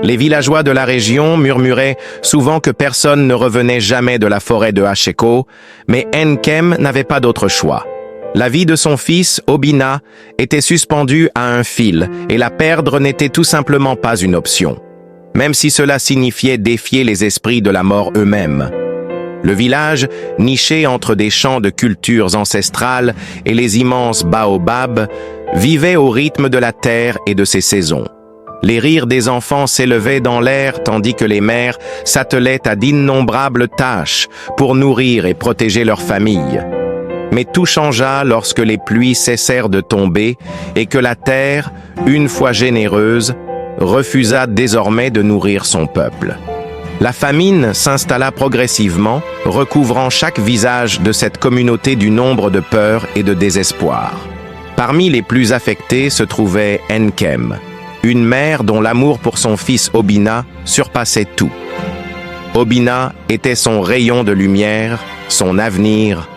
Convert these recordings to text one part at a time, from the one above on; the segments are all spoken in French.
Les villageois de la région murmuraient souvent que personne ne revenait jamais de la forêt de Hacheko, mais Nkem n'avait pas d'autre choix. La vie de son fils, Obina, était suspendue à un fil et la perdre n'était tout simplement pas une option, même si cela signifiait défier les esprits de la mort eux-mêmes. Le village, niché entre des champs de cultures ancestrales et les immenses baobabs, vivait au rythme de la terre et de ses saisons. Les rires des enfants s'élevaient dans l'air tandis que les mères s'attelaient à d'innombrables tâches pour nourrir et protéger leur famille. Mais tout changea lorsque les pluies cessèrent de tomber et que la terre, une fois généreuse, refusa désormais de nourrir son peuple. La famine s'installa progressivement, recouvrant chaque visage de cette communauté d'une ombre de peur et de désespoir. Parmi les plus affectés se trouvait Nkem, une mère dont l'amour pour son fils Obina surpassait tout. Obina était son rayon de lumière, son avenir,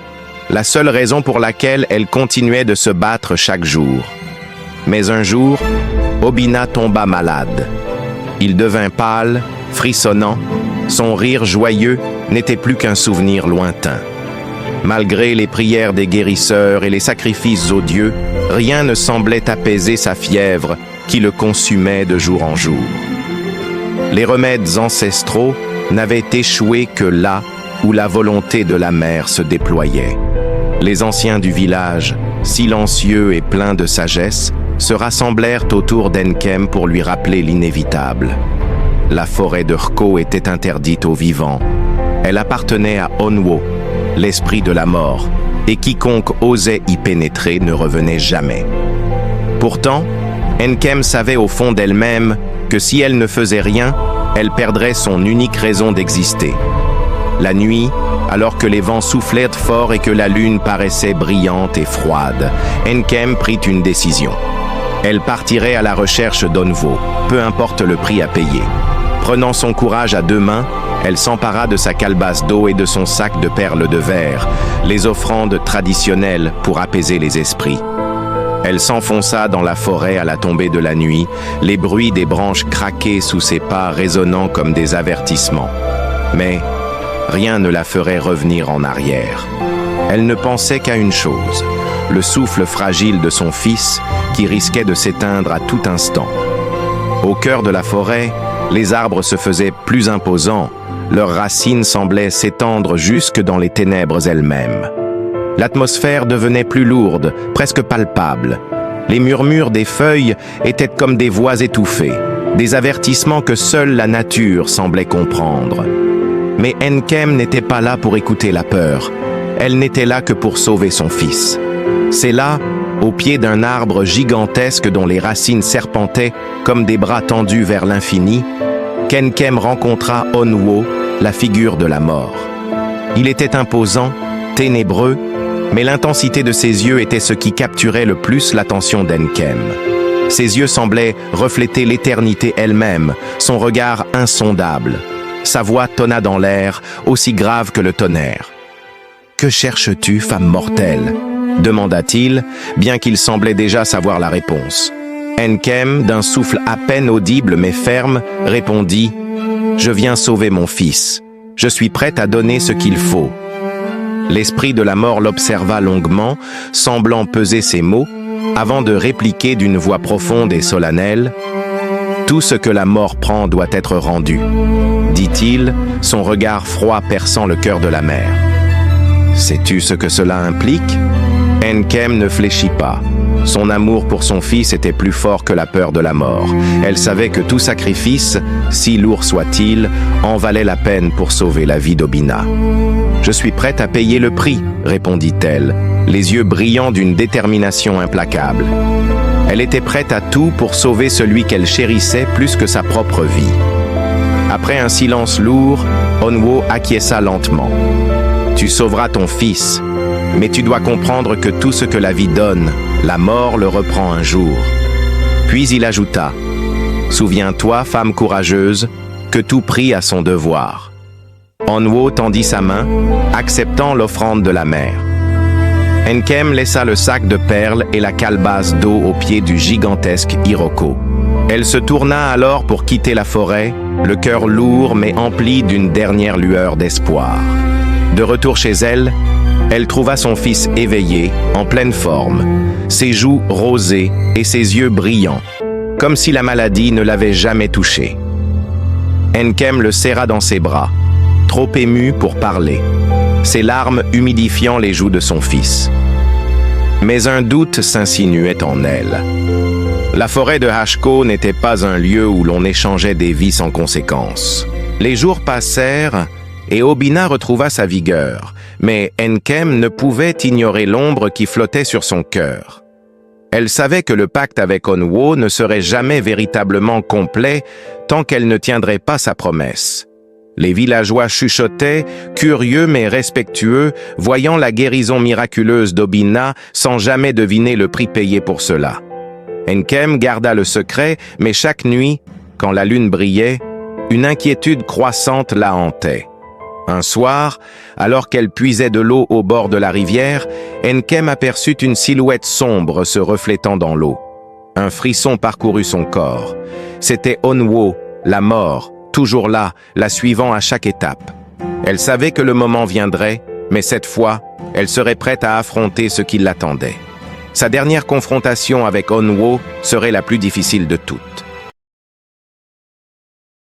la seule raison pour laquelle elle continuait de se battre chaque jour. Mais un jour, Obina tomba malade. Il devint pâle, frissonnant, son rire joyeux n'était plus qu'un souvenir lointain. Malgré les prières des guérisseurs et les sacrifices aux dieux, rien ne semblait apaiser sa fièvre qui le consumait de jour en jour. Les remèdes ancestraux n'avaient échoué que là où la volonté de la mère se déployait. Les anciens du village, silencieux et pleins de sagesse, se rassemblèrent autour d'Nkem pour lui rappeler l'inévitable. La forêt de Rko était interdite aux vivants. Elle appartenait à Onwo, l'esprit de la mort, et quiconque osait y pénétrer ne revenait jamais. Pourtant, Nkem savait au fond d'elle-même que si elle ne faisait rien, elle perdrait son unique raison d'exister. La nuit, alors que les vents soufflaient fort et que la lune paraissait brillante et froide, Nkem prit une décision. Elle partirait à la recherche d'Onwo, peu importe le prix à payer. Prenant son courage à deux mains, elle s'empara de sa calebasse d'eau et de son sac de perles de verre, les offrandes traditionnelles pour apaiser les esprits. Elle s'enfonça dans la forêt à la tombée de la nuit, les bruits des branches craquaient sous ses pas résonnant comme des avertissements. Mais rien ne la ferait revenir en arrière. Elle ne pensait qu'à une chose, le souffle fragile de son fils qui risquait de s'éteindre à tout instant. Au cœur de la forêt, les arbres se faisaient plus imposants, leurs racines semblaient s'étendre jusque dans les ténèbres elles-mêmes. L'atmosphère devenait plus lourde, presque palpable. Les murmures des feuilles étaient comme des voix étouffées, des avertissements que seule la nature semblait comprendre. Mais Nkem n'était pas là pour écouter la peur. Elle n'était là que pour sauver son fils. C'est là, au pied d'un arbre gigantesque dont les racines serpentaient comme des bras tendus vers l'infini, qu'Nkem rencontra Onwo, la figure de la mort. Il était imposant, ténébreux, mais l'intensité de ses yeux était ce qui capturait le plus l'attention d'Nkem. Ses yeux semblaient refléter l'éternité elle-même, son regard insondable. Sa voix tonna dans l'air, aussi grave que le tonnerre. « Que cherches-tu, femme mortelle ?» demanda-t-il, bien qu'il semblait déjà savoir la réponse. Nkem, d'un souffle à peine audible mais ferme, répondit « Je viens sauver mon fils. Je suis prête à donner ce qu'il faut. » L'esprit de la mort l'observa longuement, semblant peser ses mots, avant de répliquer d'une voix profonde et solennelle « Tout ce que la mort prend doit être rendu », dit-il, son regard froid perçant le cœur de la mère. « Sais-tu ce que cela implique ?» Nkem ne fléchit pas. Son amour pour son fils était plus fort que la peur de la mort. Elle savait que tout sacrifice, si lourd soit-il, en valait la peine pour sauver la vie d'Obina. « Je suis prête à payer le prix », répondit-elle, les yeux brillants d'une détermination implacable. Elle était prête à tout pour sauver celui qu'elle chérissait plus que sa propre vie. Après un silence lourd, Onwo acquiesça lentement. « Tu sauveras ton fils, mais tu dois comprendre que tout ce que la vie donne, la mort le reprend un jour. » Puis il ajouta, « Souviens-toi, femme courageuse, que tout prix a son devoir. » Onwo tendit sa main, acceptant l'offrande de la mère. Nkem laissa le sac de perles et la calebasse d'eau au pied du gigantesque Iroko. Elle se tourna alors pour quitter la forêt, le cœur lourd mais empli d'une dernière lueur d'espoir. De retour chez elle, elle trouva son fils éveillé, en pleine forme, ses joues rosées et ses yeux brillants, comme si la maladie ne l'avait jamais touché. Nkem le serra dans ses bras, trop ému pour parler, ses larmes humidifiant les joues de son fils. Mais un doute s'insinuait en elle. La forêt de Hashko n'était pas un lieu où l'on échangeait des vies sans conséquence. Les jours passèrent et Obina retrouva sa vigueur, mais Nkem ne pouvait ignorer l'ombre qui flottait sur son cœur. Elle savait que le pacte avec Onwo ne serait jamais véritablement complet tant qu'elle ne tiendrait pas sa promesse. Les villageois chuchotaient, curieux mais respectueux, voyant la guérison miraculeuse d'Obina sans jamais deviner le prix payé pour cela. Nkem garda le secret, mais chaque nuit, quand la lune brillait, une inquiétude croissante la hantait. Un soir, alors qu'elle puisait de l'eau au bord de la rivière, Nkem aperçut une silhouette sombre se reflétant dans l'eau. Un frisson parcourut son corps. C'était Onwo, la mort, toujours là, la suivant à chaque étape. Elle savait que le moment viendrait, mais cette fois, elle serait prête à affronter ce qui l'attendait. Sa dernière confrontation avec Onwo serait la plus difficile de toutes.